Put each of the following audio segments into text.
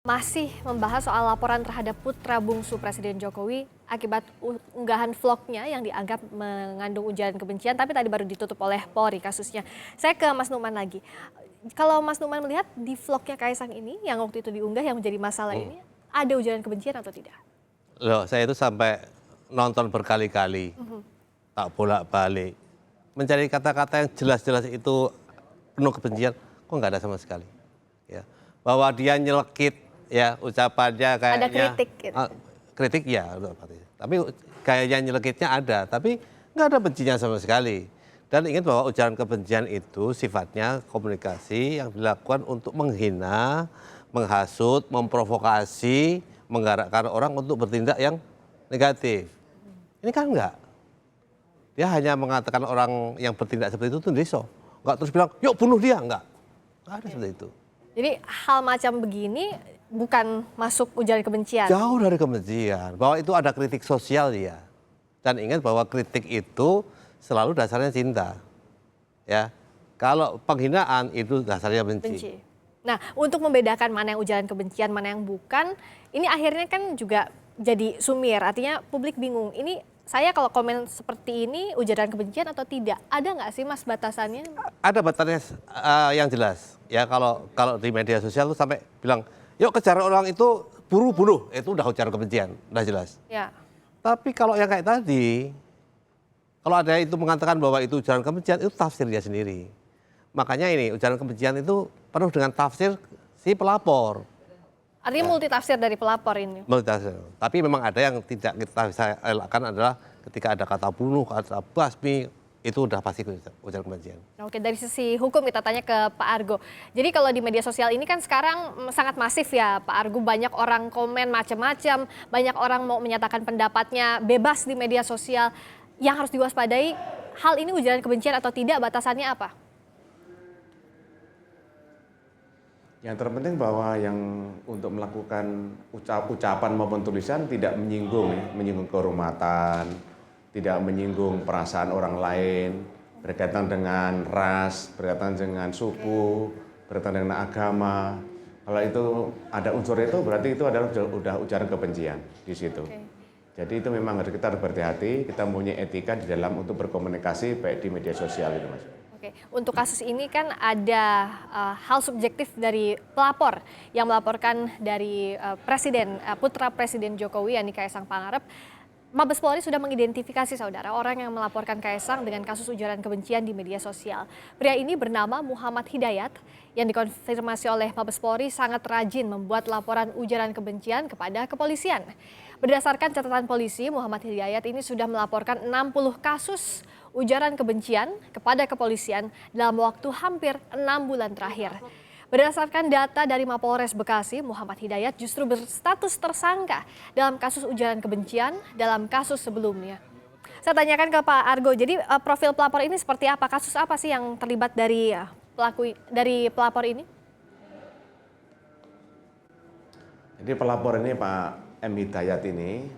Masih membahas soal laporan terhadap putra bungsu Presiden Jokowi akibat unggahan vlognya yang dianggap mengandung ujaran kebencian, tapi tadi baru ditutup oleh Polri kasusnya. Saya ke Mas Nukman lagi. Kalau Mas Nukman melihat di vlognya Kaisang ini, yang waktu itu diunggah yang menjadi masalah ini, ada ujaran kebencian atau tidak? Loh, saya itu sampai nonton berkali-kali, tak bolak-balik. Mencari kata-kata yang jelas-jelas itu penuh kebencian, kok nggak ada sama sekali. Ya. Bahwa dia nyelekit, ya ucapannya kayaknya. Ada kritik gitu. Kritik ya, tapi kayaknya nyelekitnya ada, tapi nggak ada bencinya sama sekali. Dan ingat bahwa ujaran kebencian itu sifatnya komunikasi yang dilakukan untuk menghina, menghasut, memprovokasi, menggerakkan orang untuk bertindak yang negatif. Ini kan enggak. Dia hanya mengatakan orang yang bertindak seperti itu deso. Enggak terus bilang, yuk bunuh dia. Enggak ada seperti itu. Jadi hal macam begini bukan masuk ujaran kebencian? Jauh dari kebencian. Bahwa itu ada kritik sosial ya. Dan ingat bahwa kritik itu selalu dasarnya cinta. Ya. Kalau penghinaan itu dasarnya benci. Nah, untuk membedakan mana yang ujaran kebencian, mana yang bukan, ini akhirnya kan juga jadi sumir. Artinya publik bingung, ini saya kalau komen seperti ini ujaran kebencian atau tidak? Ada nggak sih Mas batasannya? Ada batasannya yang jelas. Ya kalau di media sosial tuh sampai bilang, yuk kejar orang itu buru bunuh, itu udah ujaran kebencian, udah jelas. Ya. Tapi kalau yang kayak tadi, kalau ada itu mengatakan bahwa itu ujaran kebencian, itu tafsir dia sendiri. Makanya ini ujaran kebencian itu penuh dengan tafsir si pelapor. Artinya multitafsir dari pelapor ini. Multitafsir. Tapi memang ada yang tidak kita bisa elakkan adalah ketika ada kata bunuh, kata basmi, itu udah pasti ujaran kebencian. Oke, dari sisi hukum kita tanya ke Pak Argo. Jadi kalau di media sosial ini kan sekarang sangat masif ya Pak Argo, banyak orang komen macam-macam, banyak orang mau menyatakan pendapatnya bebas di media sosial. Yang harus diwaspadai, hal ini ujaran kebencian atau tidak, batasannya apa? Yang terpenting bahwa yang untuk melakukan ucapan maupun tulisan tidak menyinggung, menyinggung kehormatan, tidak menyinggung perasaan orang lain, berkaitan dengan ras, berkaitan dengan suku, berkaitan dengan agama. Kalau itu ada unsur itu berarti itu adalah udah ujaran kebencian di situ. Jadi itu memang harus kita berhati-hati, kita mempunyai etika di dalam untuk berkomunikasi baik di media sosial itu Mas. Oke, untuk kasus ini kan ada hal subjektif dari pelapor yang melaporkan dari putra Presiden Jokowi, yakni Kaisang Pangarep. Mabes Polri sudah mengidentifikasi saudara orang yang melaporkan Kaisang dengan kasus ujaran kebencian di media sosial. Pria ini bernama Muhammad Hidayat yang dikonfirmasi oleh Mabes Polri sangat rajin membuat laporan ujaran kebencian kepada kepolisian. Berdasarkan catatan polisi, Muhammad Hidayat ini sudah melaporkan 60 kasus ujaran kebencian kepada kepolisian dalam waktu hampir 6 bulan terakhir. Berdasarkan data dari Mapolres Bekasi, Muhammad Hidayat justru berstatus tersangka dalam kasus ujaran kebencian dalam kasus sebelumnya. Saya tanyakan ke Pak Argo, jadi profil pelapor ini seperti apa? Kasus apa sih yang terlibat dari pelapor ini? Jadi pelapor ini Pak M. Hidayat ini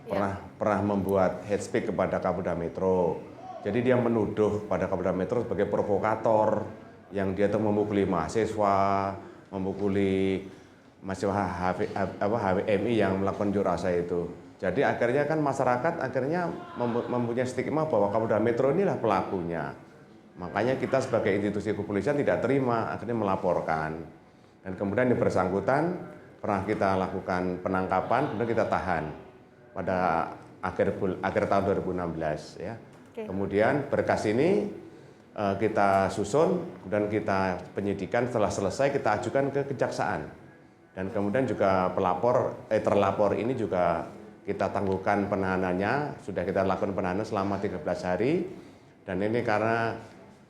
pernah membuat hate speech kepada Kapolda Metro. Jadi dia menuduh pada Kapolda Metro sebagai provokator yang dia tuh memukuli mahasiswa, memukuli mahasiswa HWMI yang melakukan unjuk rasa itu. Jadi akhirnya kan masyarakat mempunyai stigma bahwa Kapolda Metro inilah pelakunya. Makanya kita sebagai institusi kepolisian tidak terima, akhirnya melaporkan. Dan kemudian yang bersangkutan pernah kita lakukan penangkapan, kemudian kita tahan pada akhir tahun 2016 ya. Kemudian berkas ini kita susun, kemudian kita penyidikan, setelah selesai kita ajukan ke kejaksaan. Dan kemudian juga terlapor ini juga kita tangguhkan penahanannya, sudah kita lakukan penahanan selama 13 hari. Dan ini karena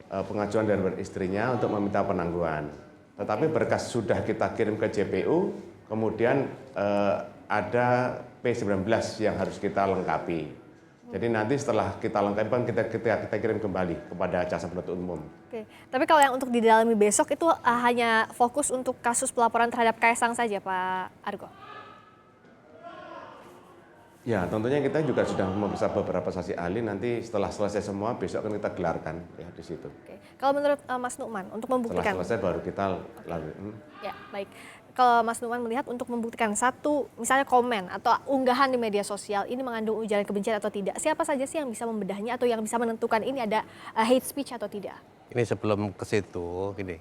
pengajuan dari istrinya untuk meminta penangguhan. Tetapi berkas sudah kita kirim ke JPU, kemudian ada P19 yang harus kita lengkapi. Jadi nanti setelah kita lengkapi kita kirim kembali kepada jaksa penuntut umum. Oke. Tapi kalau yang untuk didalami besok itu hanya fokus untuk kasus pelaporan terhadap Kaisang saja, Pak Argo? Ya, tentunya kita juga sudah memeriksa beberapa saksi ahli. Nanti setelah selesai semua besok akan kita gelarkan ya di situ. Oke. Kalau menurut Mas Nukman untuk membuktikan? Setelah selesai baru kita lalu. Ya, baik. kalau Mas Nukman melihat untuk membuktikan satu misalnya komen atau unggahan di media sosial ini mengandung ujaran kebencian atau tidak, siapa saja sih yang bisa membedahnya atau yang bisa menentukan ini ada hate speech atau tidak? Ini sebelum ke situ, gini,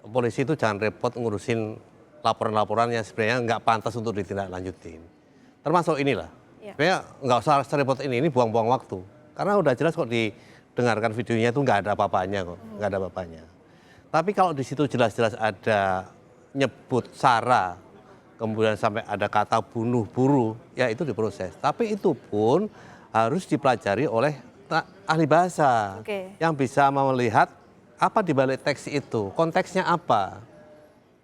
polisi itu jangan repot ngurusin laporan-laporan yang sebenarnya nggak pantas untuk ditindaklanjutin. Termasuk inilah, Ya. sebenarnya nggak usah serepot ini buang-buang waktu. Karena udah jelas kok didengarkan videonya itu nggak ada apa-apanya kok, nggak ada apa-apanya. Tapi kalau di situ jelas-jelas ada nyebut sara, kemudian sampai ada kata bunuh buru, ya itu diproses. Tapi itu pun harus dipelajari oleh ahli bahasa Oke. yang bisa melihat apa di balik teks itu, konteksnya apa.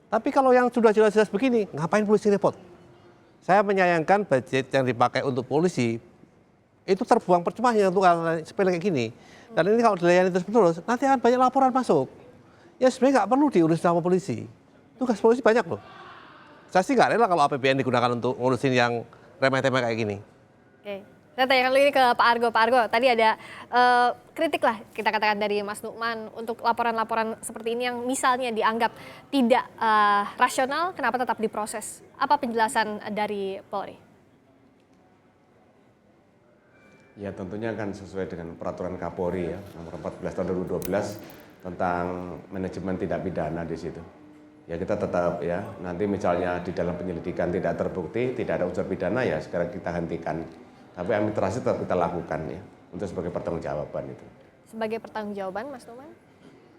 Tapi kalau yang sudah jelas-jelas begini, ngapain polisi repot? Saya menyayangkan budget yang dipakai untuk polisi itu terbuang percuma hanya untuk hal sepele kayak gini. Dan ini kalau dilayani terus-menerus, nanti akan banyak laporan masuk. Ya sebenarnya nggak perlu diurus sama polisi. Tugas polisi banyak loh. Saya sih nggak rela kalau APBN digunakan untuk ngurusin yang remeh-temeh kayak gini. Oke, saya tanyakan dulu ini ke Pak Argo. Pak Argo, tadi ada kritik lah kita katakan dari Mas Nukman untuk laporan-laporan seperti ini yang misalnya dianggap tidak rasional, kenapa tetap diproses? Apa penjelasan dari Polri? Ya tentunya kan sesuai dengan peraturan Kapolri ya, nomor 14 tahun 2012 tentang manajemen tindak pidana di situ. Ya kita tetap ya, nanti misalnya di dalam penyelidikan tidak terbukti, tidak ada unsur pidana ya sekarang kita hentikan. Tapi administrasi tetap kita lakukan ya, untuk sebagai pertanggungjawaban itu. Sebagai pertanggungjawaban, Mas Nukman?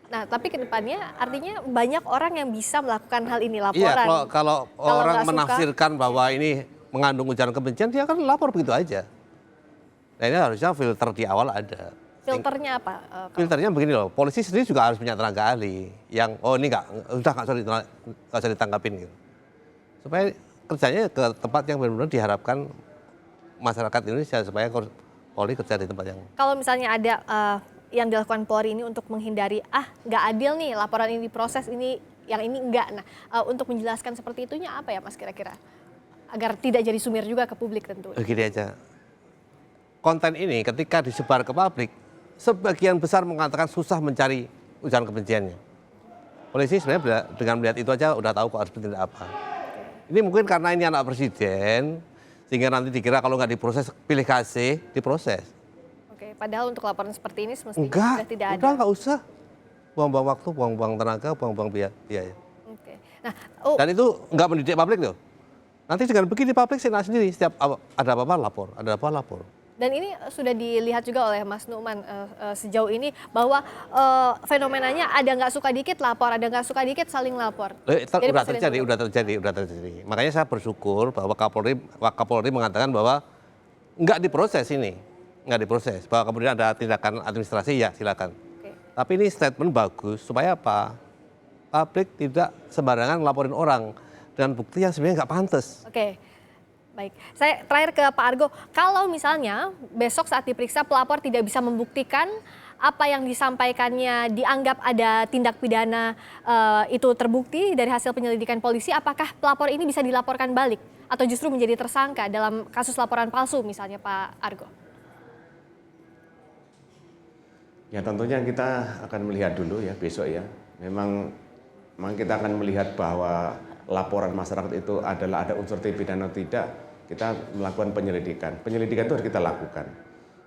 Nah, tapi ke depannya artinya banyak orang yang bisa melakukan hal ini, laporan. Iya, kalau orang nggak suka, menafsirkan bahwa ini mengandung ujaran kebencian, dia kan lapor begitu aja. Nah ini harusnya filter di awal ada. filternya apa? Filternya begini loh, polisi sendiri juga harus punya tenaga ahli yang ini nggak usah ditangkapin gitu. Supaya kerjanya ke tempat yang benar-benar diharapkan masyarakat Indonesia supaya Polri kerja di tempat yang. Kalau misalnya ada yang dilakukan Polri ini untuk menghindari nggak adil nih laporan ini diproses ini yang ini enggak. Nah, untuk menjelaskan seperti itunya apa ya Mas kira-kira? Agar tidak jadi sumir juga ke publik tentu. Begini aja. Konten ini ketika disebar ke publik, sebagian besar mengatakan susah mencari ujaran kebenciannya. Polisi sebenarnya dengan melihat itu aja udah tahu kok harus bertindak apa. Ini mungkin karena ini anak presiden, sehingga nanti dikira kalau nggak diproses, pilih kasih, diproses. Oke, padahal untuk laporan seperti ini semestinya Enggak, sudah tidak ada. udah nggak usah. Buang-buang waktu, buang-buang tenaga, buang-buang biaya. Oke. Nah, Dan itu nggak mendidik publik loh. Nanti dengan begini publik senang sendiri, setiap ada apa-apa lapor, ada apa lapor. dan ini sudah dilihat juga oleh Mas Nukman sejauh ini bahwa fenomenanya ada nggak suka dikit lapor, ada nggak suka dikit saling lapor. Jadi Udah presiden terjadi. Makanya saya bersyukur bahwa Kapolri mengatakan bahwa nggak diproses ini, nggak diproses. Bahwa kemudian ada tindakan administrasi ya silakan. Oke. Tapi ini statement bagus supaya apa? Publik tidak sembarangan ngelaporin orang dengan bukti yang sebenarnya nggak pantas. Oke, baik. Saya terakhir ke Pak Argo, kalau misalnya besok saat diperiksa pelapor tidak bisa membuktikan apa yang disampaikannya dianggap ada tindak pidana itu terbukti dari hasil penyelidikan polisi, apakah pelapor ini bisa dilaporkan balik atau justru menjadi tersangka dalam kasus laporan palsu misalnya Pak Argo? Ya tentunya kita akan melihat dulu ya besok ya. Memang kita akan melihat bahwa laporan masyarakat itu adalah ada unsur pidana atau tidak. Kita melakukan penyelidikan. Penyelidikan itu harus kita lakukan.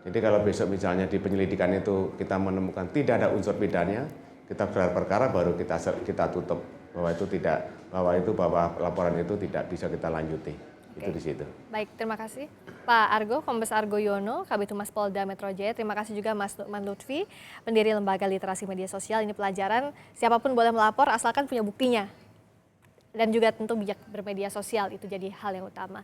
Jadi kalau besok misalnya di penyelidikan itu kita menemukan tidak ada unsur pidananya, kita gelar perkara baru kita tutup bahwa laporan itu tidak bisa kita lanjuti. Itu di situ. Baik, terima kasih Pak Argo, Kombes Argo Yono, Kabid Humas Polda Metro Jaya. Terima kasih juga Mas Nukman Lutfi, pendiri Lembaga Literasi Media Sosial. Ini pelajaran siapapun boleh melapor asalkan punya buktinya. Dan juga tentu bijak bermedia sosial itu jadi hal yang utama.